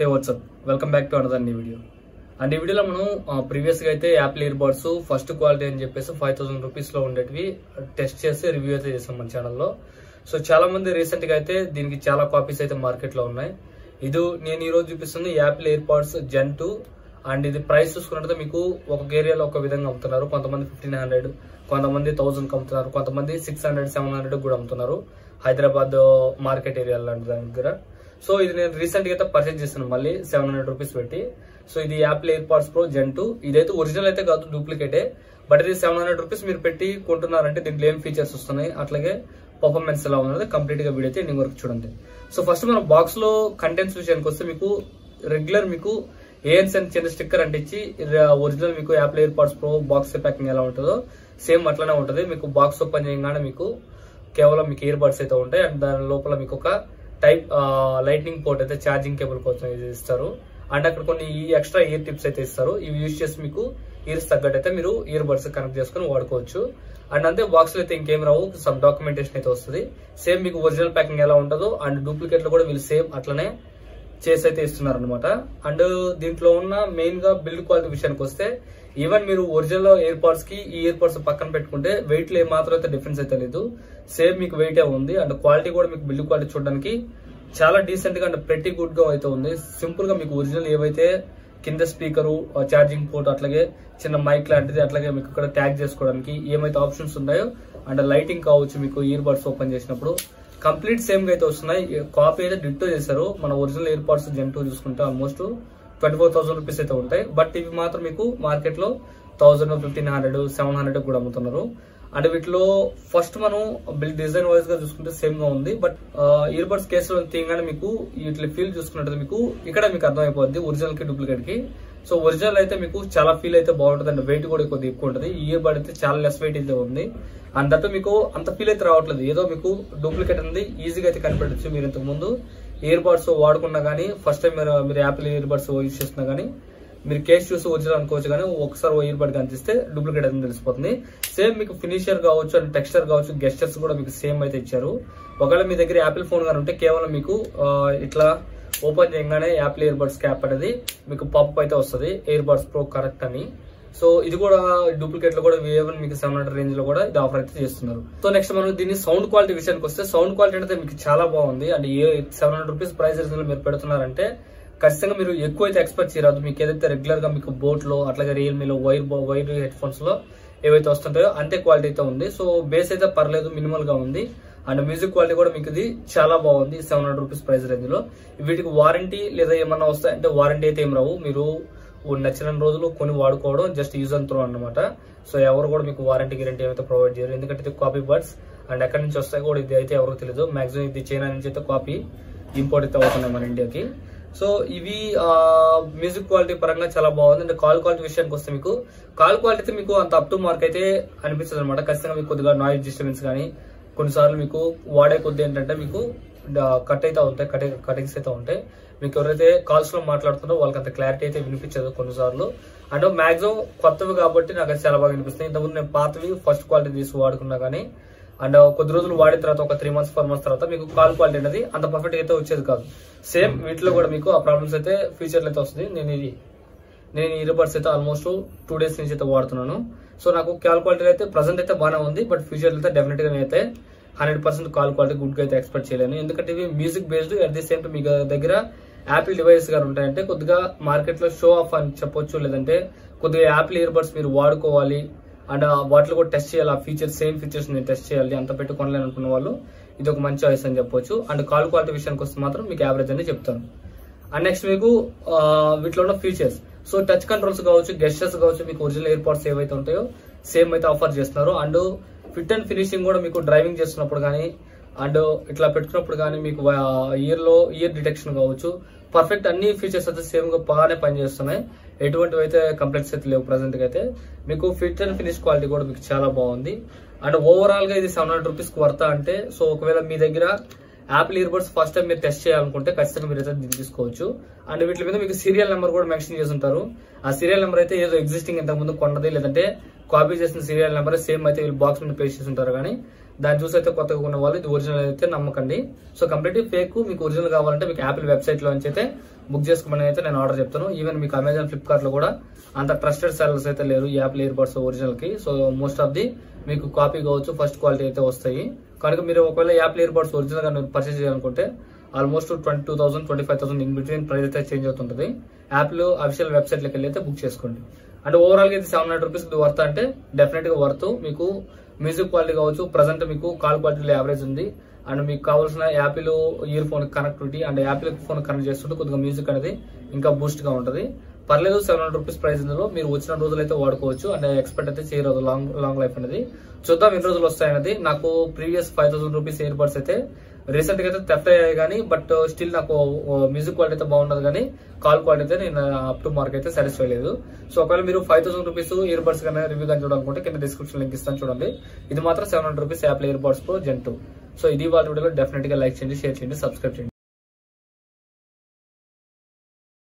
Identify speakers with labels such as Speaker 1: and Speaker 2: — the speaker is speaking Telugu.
Speaker 1: Hey WhatsApp welcome back to another new video. And ఈ వీడియోలో మనం ప్రీవియస్ గా అయితే Apple ear buds first quality అని చెప్పేసి 5000 రూపీస్ లో ఉండేటివి టెస్ట్ చేసి రివ్యూ అయితే చేసాం మన ఛానల్లో. సో చాలా మంది రీసెంట్ గా అయితే దీనికి చాలా కాపీస్ అయితే మార్కెట్ లో ఉన్నాయి. ఇది నేను ఈ రోజు చూపిస్తుంది Apple earbuds gen 2. And ఇది ప్రైస్ చూసుకున్నట్టు మీకు ఒక ఏరియాలో ఒక విధంగా అమ్ముతున్నారు. కొంతమంది 1500, కొంతమంది 1000 అమ్ముతున్నారు, కొంతమంది 600, 700 కూడా అమ్ముతున్నారు హైదరాబాద్ మార్కెట్ ఏరియా లాంటి దాని దగ్గర. సో ఇది నేను రీసెంట్ గా అయితే పర్చేజ్ చేస్తాను మళ్ళీ 700 రూపీస్ పెట్టి. సో ఇది Apple earbuds pro gen 2. ఇదైతే ఒరిజినల్ అయితే కాదు, డూప్లికేటే. బట్ ఇది 700 రూపీస్ మీరు పెట్టి కొంటున్నారంటే దీంట్లో ఏం ఫీచర్స్ వస్తున్నాయి, అట్లాగే పర్ఫార్మెన్స్ ఎలా ఉన్నది కంప్లీట్ గా వీడియో అయితే ఎండింగ్ వరకు చూడండి. సో ఫస్ట్ మనం బాక్స్ లో కంటెంట్స్ విషయానికి వస్తే మీకు రెగ్యులర్ మీకు ఏఎన్స్ అని చిన్న స్టిక్కర్ అంటించి ఒరిజినల్ మీకు Apple earbuds pro box packing ఎలా ఉంటుందో సేమ్ అట్లానే ఉంటుంది. మీకు బాక్స్ ఓపెన్ చేయగానే మీకు కేవలం మీకు ఇయర్ బడ్స్ అయితే ఉంటాయి. అండ్ దాని లోపల మీకు ఒక టైప్ లైట్నింగ్ పోర్ట్ అయితే ఛార్జింగ్ కేబుల్ కోసం ఇస్తారు. అండ్ అక్కడ కొన్ని ఎక్స్ట్రా ఇయర్ టిప్స్ అయితే ఇస్తారు. ఇవి యూజ్ చేసి మీకు ఇయర్స్ తగ్గట్టు అయితే మీరు ఇయర్ బడ్స్ కనెక్ట్ చేసుకుని వాడుకోవచ్చు. అండ్ అంతే బాక్స్ లో అయితే ఇంకేం రావు, సమ్ డాక్యుమెంటేషన్ అయితే వస్తుంది. సేమ్ మీకు ఒరిజినల్ ప్యాకింగ్ ఎలా ఉంటుందో అండ్ డూప్లికేట్ లో కూడా వీళ్ళు సేమ్ అట్లనే చేసి అయితే ఇస్తున్నారు అనమాట. అండ్ దీంట్లో ఉన్న మెయిన్ గా బిల్డ్ క్వాలిటీ విషయానికి వస్తే ఈవెన్ మీరు ఒరిజినల్ ఇయర్ బడ్స్ కి ఈ ఇయర్ బడ్స్ పక్కన పెట్టుకుంటే వెయిట్ లో ఏమాత్రం అయితే డిఫరెన్స్ అయితే లేదు, సేమ్ మీకు వెయిట్ ఉంది. అండ్ క్వాలిటీ కూడా మీకు బిల్డ్ క్వాలిటీ చూడడానికి చాలా డీసెంట్ గా అండ్ ప్రెటీ గుడ్ గా అయితే ఉంది. సింపుల్ గా మీకు ఒరిజినల్ ఏవైతే కింద స్పీకరు, ఛార్జింగ్ పోర్ట్, అట్లాగే చిన్న మైక్ లాంటిది, అట్లాగే మీకు ఇక్కడ ట్యాగ్ చేసుకోవడానికి ఏమైతే ఆప్షన్స్ ఉన్నాయో అండ్ లైటింగ్ కావచ్చు మీకు ఇయర్ బడ్స్ ఓపెన్ చేసినప్పుడు కంప్లీట్ సేమ్ గా అయితే వస్తున్నాయి. కాపీ అయితే డిట్టో చేశారు. మన ఒరిజినల్ ఇయర్ బడ్స్ జెన్ 2 చూసుకుంటే ఆల్మోస్ట్ 24,000 రూపీస్ అయితే ఉంటాయి. బట్ ఇవి మాత్రం మీకు మార్కెట్ లో 1000, 1500, 700 కూడా అమ్ముతున్నారు. అండ్ వీటిలో ఫస్ట్ మనం బిల్ డిజైన్ వైజ్ గా చూసుకుంటే సేమ్ గా ఉంది. బట్ ఇయర్ బడ్స్ కేసులో తీయగానే మీకు వీటి ఫీల్ చూసుకున్నట్టు మీకు ఇక్కడ మీకు అర్థమైపోద్ది ఒరిజినల్ కి డూప్లికేట్ కి. సో ఒరిజినల్ అయితే మీకు చాలా ఫీల్ అయితే బాగుంటుంది అండ్ వెయిట్ కూడా కొద్దిగా ఎక్కువ ఉంటుంది. ఇయర్ బడ్ అయితే చాలా లెస్ వెయిట్ అయితే ఉంది. అండ్ దట్టు మీకు అంత ఫీల్ అయితే రావట్లేదు, ఏదో మీకు డూప్లికేట్ అనేది ఈజీగా అయితే కనిపెట్టచ్చు. మీరు ఇంతకు ముందు ఇయర్ బడ్స్ వాడుకున్నా కానీ ఫస్ట్ టైం మీరు యాపిల్ ఇయర్ బడ్స్ యూజ్ చేస్తున్నా కానీ మీరు కేస్ చూసి ఒరిజినల్ అనుకోవచ్చు, కానీ ఒకసారి ఇయర్ బడ్ కనిపిస్తే డూప్లికేట్ అని తెలిసిపోతుంది. సేమ్ మీకు ఫినిషర్ కావచ్చు అండ్ టెక్స్చర్ కావచ్చు, గెస్టర్స్ కూడా మీకు సేమ్ అయితే ఇచ్చారు. ఒకవేళ మీ దగ్గర యాపిల్ ఫోన్ కానీ ఉంటే కేవలం మీకు ఇట్లా ఓపెన్ చేయగానే యాపిల్ ఇయర్ బడ్స్ క్యాప్ అనేది మీకు పాప్ అయితే వస్తుంది, ఇయర్ బడ్స్ ప్రో కరెక్ట్ అని. సో ఇది కూడా డూప్లికేట్ లో కూడా ఈవెన్ మీకు 700 రేంజ్ లో కూడా ఇది ఆఫర్ అయితే చేస్తున్నారు. సో నెక్స్ట్ మనం దీన్ని సౌండ్ క్వాలిటీ విషయానికి వస్తే సౌండ్ క్వాలిటీ అయితే మీకు చాలా బాగుంది. అండ్ 700 రూపీస్ ప్రైస్ రేంజ్ లో మీరు పెడుతున్నారంటే ఖచ్చితంగా మీరు ఎక్కువ అయితే ఎక్స్పెక్ట్ చేయరాదు. మీకు ఏదైతే రెగ్యులర్ గా మీకు బోట్ లో అట్లాగే రియల్మీలో వైర్ హెడ్ ఫోన్స్ లో ఏవైతే వస్తుంటాయో అంతే క్వాలిటీ అయితే ఉంది. సో బేస్ అయితే పర్లేదు, మినిమల్ గా ఉంది. అండ్ మ్యూజిక్ క్వాలిటీ కూడా మీకు ఇది చాలా బాగుంది 700 రూపీస్ ప్రైస్ రేంజ్ లో. వీటికి వారంటీ లేదా ఏమన్నా వస్తాయంటే వారంటీ అయితే ఏం రావు, మీరు నచ్చిన రోజులు కొని వాడుకోవడం జస్ట్ యూజ్ అండ్ త్రో అన్నమాట. సో ఎవరు కూడా మీకు వారంటీ గ్యారంటీ ఏమైతే ప్రొవైడ్ చేయరు, ఎందుకంటే ఇది కాపీ బడ్స్ అండ్ ఎక్కడి నుంచి వస్తాయి కూడా ఇది అయితే ఎవరికి తెలియదు. మాక్సిమం ఇది చైనా నుంచి అయితే కాపీ ఇంపోర్ట్ అయితే అవుతున్నాయి మన ఇండియాకి. సో ఇవి మ్యూజిక్ క్వాలిటీ పరంగా చాలా బాగుంది. అండ్ కాల్ క్వాలిటీ విషయానికి వస్తే మీకు కాల్ క్వాలిటీ అయితే మీకు అంత అప్ టు మార్క్ అయితే అనిపిస్తుంది అనమాట. ఖచ్చితంగా మీకు కొద్దిగా నాయిస్ డిస్టర్బెన్స్ కానీ కొన్నిసార్లు మీకు వాడే కొద్ది ఏంటంటే మీకు కట్ అయితే ఉంటాయి, కటింగ్స్ అయితే ఉంటాయి. మీకు ఎవరైతే కాల్స్ లో మాట్లాడుతున్నారో వాళ్ళకి అంత క్లారిటీ అయితే వినిపించదు కొన్నిసార్లు. అండ్ మాక్సిమం కొత్తవి కాబట్టి నాకు అది చాలా బాగా వినిపిస్తుంది. ఇంతకుముందు నేను పాతవి ఫస్ట్ క్వాలిటీ తీసి వాడుకున్నా కానీ అండ్ కొద్ది రోజులు వాడిన తర్వాత ఒక 3 months 4 months తర్వాత మీకు కాల్ క్వాలిటీ అనేది అంత పర్ఫెక్ట్ అయితే వచ్చేది కాదు. సేమ్ వీటిలో కూడా మీకు ఆ ప్రాబ్లమ్స్ అయితే ఫ్యూచర్ లో అయితే వస్తుంది. నేను ఇయర్ బడ్స్ అయితే ఆల్మోస్ట్ 2 days నుంచి అయితే వాడుతున్నాను. సో నాకు కాల్ క్వాలిటీ అయితే ప్రెసెంట్ అయితే బాగానే ఉంది. బట్ ఫ్యూచర్ అయితే డెఫినెట్ గా అయితే 100% కాల్ క్వాలిటీ గుడ్ గా అయితే ఎక్స్పెక్ట్ చేయలేను, ఎందుకంటే ఇవి music based. At the same time మీ దగ్గర యాపిల్ డివైస్ గారు ఉంటాయంటే కొద్దిగా మార్కెట్ లో షో ఆఫ్ అని చెప్పొచ్చు, లేదంటే కొద్దిగా యాపిల్ ఇయర్ బడ్స్ మీరు వాడుకోవాలి అండ్ వాటిలో కూడా టెస్ట్ చేయాలి, ఆ ఫీచర్స్ సేమ్ ఫీచర్స్ నేను టెస్ట్ చేయాలి అంత పెట్టుకోవాలని అనుకున్న వాళ్ళు ఇది ఒక మంచి చాయిస్ అని చెప్పొచ్చు. అండ్ కాల్ క్వాలిటీ విషయానికి వస్తే మాత్రం మీకు యావరేజ్ అని చెప్తాను. అండ్ నెక్స్ట్ మీకు వీటిలో ఉన్న ఫీచర్స్, సో టచ్ కంట్రోల్స్ కావచ్చు, గెస్టర్స్ కావచ్చు, మీకు ఒరిజినల్ ఇయర్ బడ్స్ ఏవైతే ఉంటాయో సేమ్ అయితే ఆఫర్ చేస్తున్నారు. అండ్ ఫిట్ అండ్ ఫినిషింగ్ కూడా మీకు డ్రైవింగ్ చేస్తున్నప్పుడు కానీ అండ్ ఇట్లా పెట్టుకున్నప్పుడు కానీ మీకు ఇయర్ డిటెక్షన్ కావచ్చు, పర్ఫెక్ట్ అన్ని ఫీచర్స్ అయితే సేమ్ గా బాగానే పనిచేస్తున్నాయి. ఎటువంటివి అయితే కంప్లైంట్స్ అయితే లేవు ప్రెసెంట్ గా అయితే. మీకు ఫిట్ అండ్ ఫినిష్ క్వాలిటీ కూడా మీకు చాలా బాగుంది. అండ్ ఓవరాల్ గా ఇది 700 రూపీస్ కి వర్తా అంటే, సో ఒకవేళ మీ దగ్గర Apple ear buds first time మీరు టెస్ట్ చేయాలనుకుంటే ఖచ్చితంగా మీరు అయితే దీన్ని తీసుకోవచ్చు. అండ్ వీటి మీద మీకు సీరియల్ నెంబర్ కూడా మెన్షన్ చేసి ఉంటారు. ఆ సీరియల్ నెంబర్ అయితే ఏదో ఎగ్జిస్టింగ్ ఇంతకు ముందు కొన్నది లేదంటే కాపీ చేసిన సీరియల్ నెంబర్ సేమ్ అయితే వీళ్ళు బాక్స్ మీద పేస్ట్ చేసి ఉంటారు. కానీ దాన్ని చూసి అయితే కొత్తగా ఉన్న వాళ్ళు ఇది ఒరిజినల్ అయితే నమ్మకండి. So complete fake. మీకు ఒరిజినల్ కావాలంటే మీకు యాపిల్ వెబ్సైట్ లో నుంచి అయితే బుక్ చేసుకోమని అయితే నేను ఆర్డర్ చెప్తాను. ఈవెన్ మీకు అమెజాన్, ఫ్లిప్కార్ట్ లో కూడా అంత ట్రస్టెడ్ సెల్లర్స్ అయితే లేరు ఈ యాపిల్ ఇయర్ బడ్స్ ఒరిజినల్ కి. సో మోస్ట్ ఆఫ్ ది మీకు కాపీ కావచ్చు, ఫస్ట్ క్వాలిటీ అయితే వస్తాయి. కనుక మీరు ఒకవేళ యాపిల్ ఇయర్ బడ్స్ ఒరిజినల్ గా పర్చేస్ చేయాలనుకుంటే ఆల్మోస్ట్ 22,000 25,000 ఇన్ బిట్వీన్ ప్రైస్ అయితే చేంజ్ అవుతుంటది. యాపిల్ అఫీషియల్ వెబ్సైట్ లోకి వెళ్ళి అయితే బుక్ చేసుకోండి. అంటే ఓవరాల్ గా ఇది 700 రూపీస్ వర్త్ అంటే డెఫినెట్ గా వర్త్. మీకు మ్యూజిక్ క్వాలిటీ కావచ్చు, ప్రజెంట్ మీకు కాల్ క్వాలిటీలో యావరేజ్ ఉంది. అండ్ మీకు కావాల్సిన Apple year phone connectivity and Apple phone connect చేస్తుంటే కొద్దిగా మ్యూజిక్ అనేది ఇంకా బూస్ట్ గా ఉంటుంది. పర్లేదు 700 రూపీస్ ప్రైస్ ఇందులో మీరు వచ్చిన రోజులు అయితే వాడుకోవచ్చు. అండ్ ఎక్స్పెక్ట్ అయితే చేయరాదు లాంగ్ లైఫ్ అనేది. చూద్దాం ఎన్ని రోజులు వస్తాయనేది. నాకు ప్రీవియస్ 5,000 రూపీస్ ఇయర్ బడ్స్ అయితే రీసెంట్ గా అయితే థెఫ్ట్ అయ్యాయి కానీ, బట్ స్టిల్ నాకు మ్యూజిక్ క్వాలిటీ అయితే బాగున్నది కానీ కాల్ క్వాలిటీ అయితే నేను అప్ టు మార్క్ అయితే సాటిస్ఫై లేదు. సో ఒకవేళ మీరు 5,000 రూపీస్ ఇయర్ బడ్స్ కానీ రివ్యూ కానీ చూడాలనుకుంటే కింద డిస్క్రిప్షన్ లింక్ ఇస్తాను చూడండి. ఇది మాత్రం 700 rupees Apple earbuds pro Gen 2. So ఇది వాళ్ళ వీడియోలో డెఫినెట్ గా లైక్ చేయండి, షేర్ చేయండి, సబ్స్క్రైబ్ చేయండి.